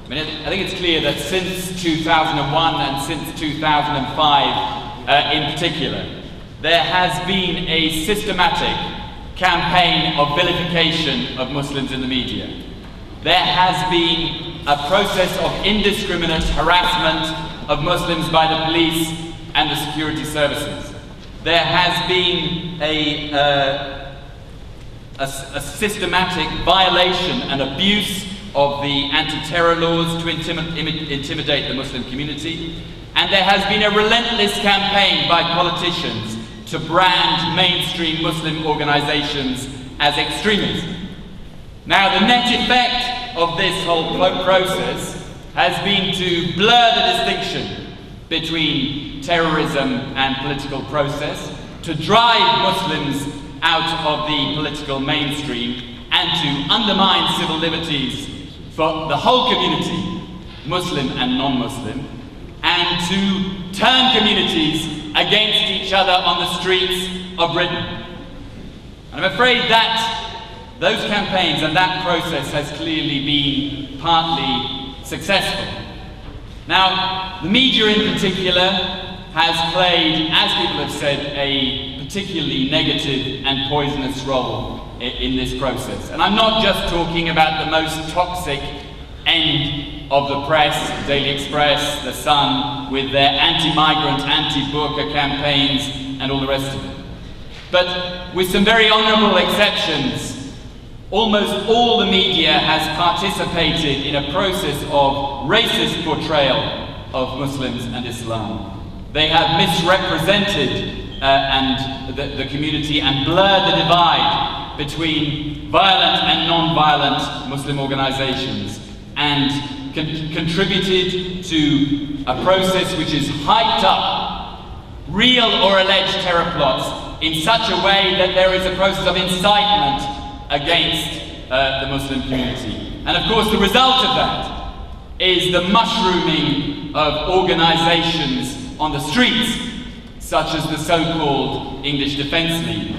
I mean, I think it's clear that since 2001 and since 2005 in particular, there has been a systematic campaign of vilification of Muslims in the media. There has been a process of indiscriminate harassment of Muslims by the police and the security services. There has been a systematic violation and abuse of the anti-terror laws to intimidate the Muslim community, and there has been a relentless campaign by politicians to brand mainstream Muslim organizations as extremists. Now, the net effect of this whole process has been to blur the distinction between terrorism and political process, to drive Muslims out of the political mainstream, and to undermine civil liberties for the whole community, Muslim and non-Muslim, and to turn communities against each other on the streets of Britain. And I'm afraid that those campaigns and that process has clearly been partly successful. Now, the media in particular has played, as people have said, a particularly negative and poisonous role in this process. And I'm not just talking about the most toxic end of the press, the Daily Express, The Sun, with their anti-migrant, anti-burqa campaigns and all the rest of it. But with some very honourable exceptions, almost all the media has participated in a process of racist portrayal of Muslims and Islam. They have misrepresented the community and blurred the divide between violent and non-violent Muslim organizations, and contributed to a process which has hyped up real or alleged terror plots in such a way that there is a process of incitement against the Muslim community. And of course the result of that is the mushrooming of organizations on the streets, such as the so-called English Defence League.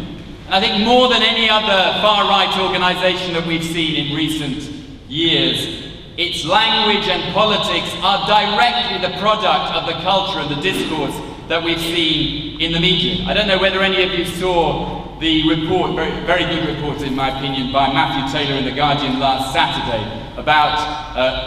And I think more than any other far-right organization that we've seen in recent years, its language and politics are directly the product of the culture and the discourse that we've seen in the media. I don't know whether any of you saw the report, very good report in my opinion, by Matthew Taylor in The Guardian last Saturday about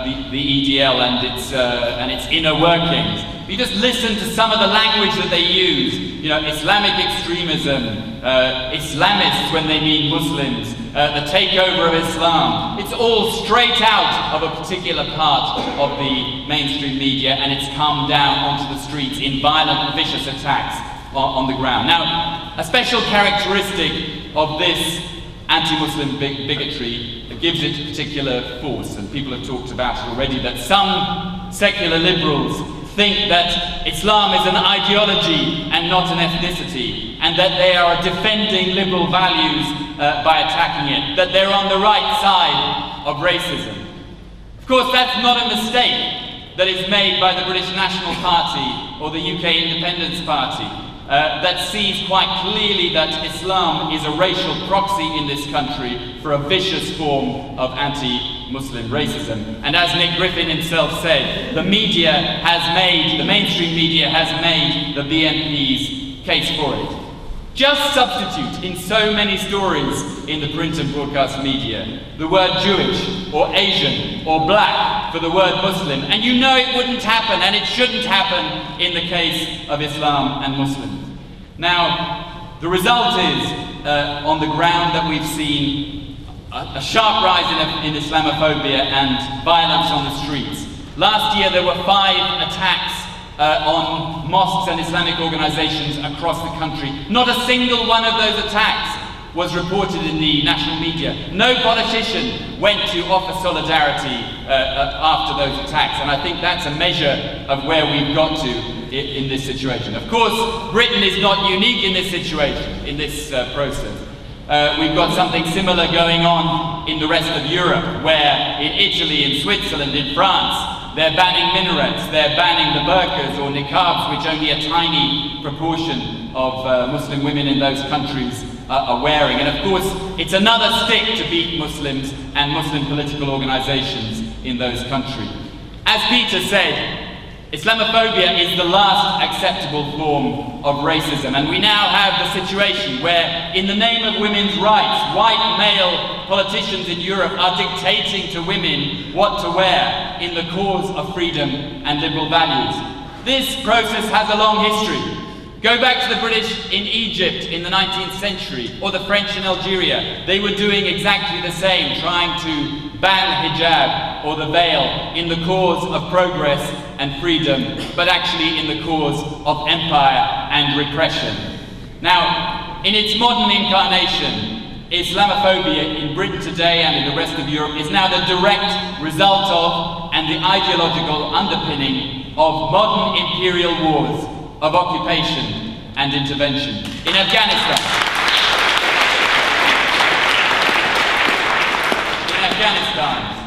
the EDL and its inner workings. If you just listen to some of the language that they use, you know, Islamic extremism, Islamists when they mean Muslims, the takeover of Islam, it's all straight out of a particular part of the mainstream media, and it's come down onto the streets in violent, vicious attacks on the ground. Now, a special characteristic of this anti-Muslim bigotry that gives it particular force, and people have talked about it already, that some secular liberals think that Islam is an ideology and not an ethnicity, and that they are defending liberal values by attacking it, that they're on the right side of racism. Of course, that's not a mistake that is made by the British National Party or the UK Independence Party, that sees quite clearly that Islam is a racial proxy in this country for a vicious form of anti-Muslim racism. And as Nick Griffin himself said, the media has made, the mainstream media has made the BNP's case for it. Just substitute in so many stories in the print and broadcast media the word Jewish or Asian or black for the word Muslim, and you know it wouldn't happen, and it shouldn't happen in the case of Islam and Muslims. Now, the result is, on the ground, that we've seen a sharp rise in Islamophobia and violence on the streets. Last year there were 5 attacks on mosques and Islamic organizations across the country. Not a single one of those attacks was reported in the national media. No politician went to offer solidarity after those attacks, and I think that's a measure of where we've got to in this situation. Of course, Britain is not unique in this situation, in this process. We've got something similar going on in the rest of Europe, where in Italy, in Switzerland, in France, they're banning minarets, they're banning the burqas or niqabs, which only a tiny proportion of Muslim women in those countries are wearing. And of course, it's another stick to beat Muslims and Muslim political organizations in those countries. As Peter said, Islamophobia is the last acceptable form of racism, and we now have the situation where, in the name of women's rights, white male politicians in Europe are dictating to women what to wear in the cause of freedom and liberal values. This process has a long history. Go back to the British in Egypt in the 19th century, or the French in Algeria. They were doing exactly the same, trying to ban the hijab or the veil in the cause of progress and freedom, but actually in the cause of empire and repression. Now, in its modern incarnation, Islamophobia in Britain today and in the rest of Europe is now the direct result of and the ideological underpinning of modern imperial wars of occupation and intervention in Afghanistan.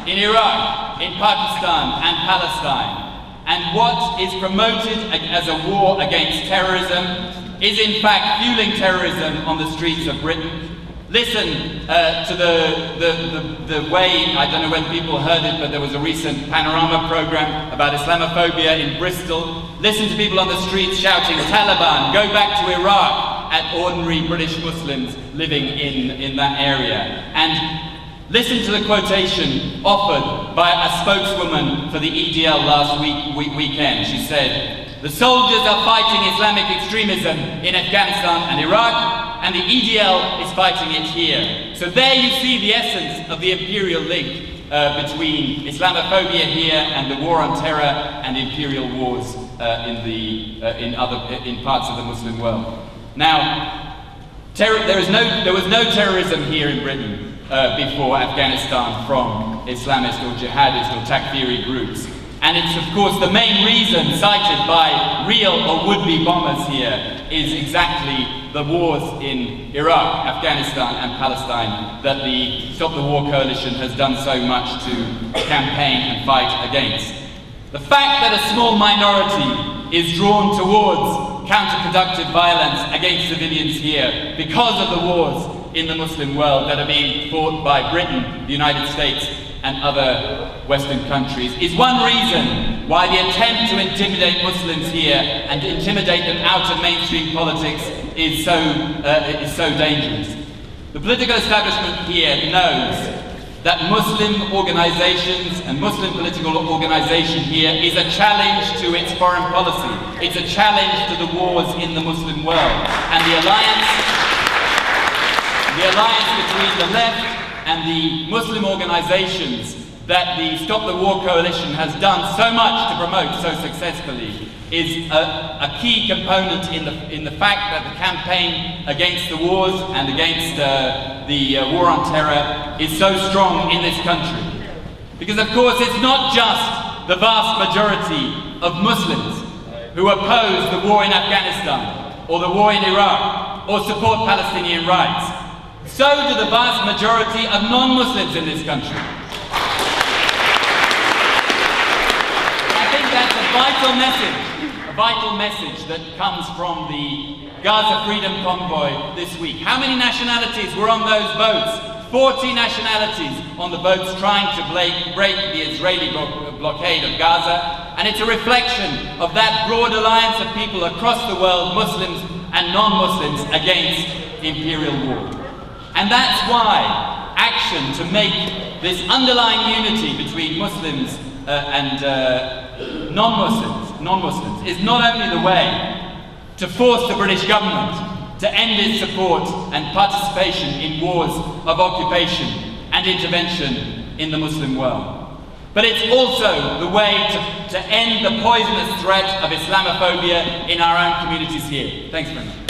In Iraq, in Pakistan and Palestine. And what is promoted as a war against terrorism is in fact fueling terrorism on the streets of Britain. Listen to the way, I don't know whether people heard it, but there was a recent Panorama program about Islamophobia in Bristol. Listen to people on the streets shouting, Taliban, go back to Iraq, at ordinary British Muslims living in that area. And listen to the quotation offered by a spokeswoman for the EDL last weekend. She said, "The soldiers are fighting Islamic extremism in Afghanistan and Iraq, and the EDL is fighting it here." So there you see the essence of the imperial link between Islamophobia here and the war on terror and imperial wars in parts of the Muslim world. Now, there was no terrorism here in Britain before Afghanistan from Islamist or jihadist or Takfiri groups. And it's of course the main reason cited by real or would-be bombers here is exactly the wars in Iraq, Afghanistan and Palestine that the Stop the War Coalition has done so much to campaign and fight against. The fact that a small minority is drawn towards counterproductive violence against civilians here because of the wars in the Muslim world that are being fought by Britain, the United States and other Western countries is one reason why the attempt to intimidate Muslims here and intimidate them out of mainstream politics is so dangerous. The political establishment here knows that Muslim organizations and Muslim political organization here is a challenge to its foreign policy. It's a challenge to the wars in the Muslim world. And the alliance between the left and the Muslim organizations that the Stop the War Coalition has done so much to promote so successfully is a key component in the fact that the campaign against the wars and against the war on terror is so strong in this country. Because of course it's not just the vast majority of Muslims who oppose the war in Afghanistan or the war in Iraq or support Palestinian rights. So do the vast majority of non-Muslims in this country. I think that's a vital message that comes from the Gaza Freedom Convoy this week. How many nationalities were on those boats? 40 nationalities on the boats trying to break the Israeli blockade of Gaza. And it's a reflection of that broad alliance of people across the world, Muslims and non-Muslims, against imperial war. And that's why action to make this underlying unity between Muslims and non-Muslims is not only the way to force the British government to end its support and participation in wars of occupation and intervention in the Muslim world, but it's also the way to end the poisonous threat of Islamophobia in our own communities here. Thanks very much.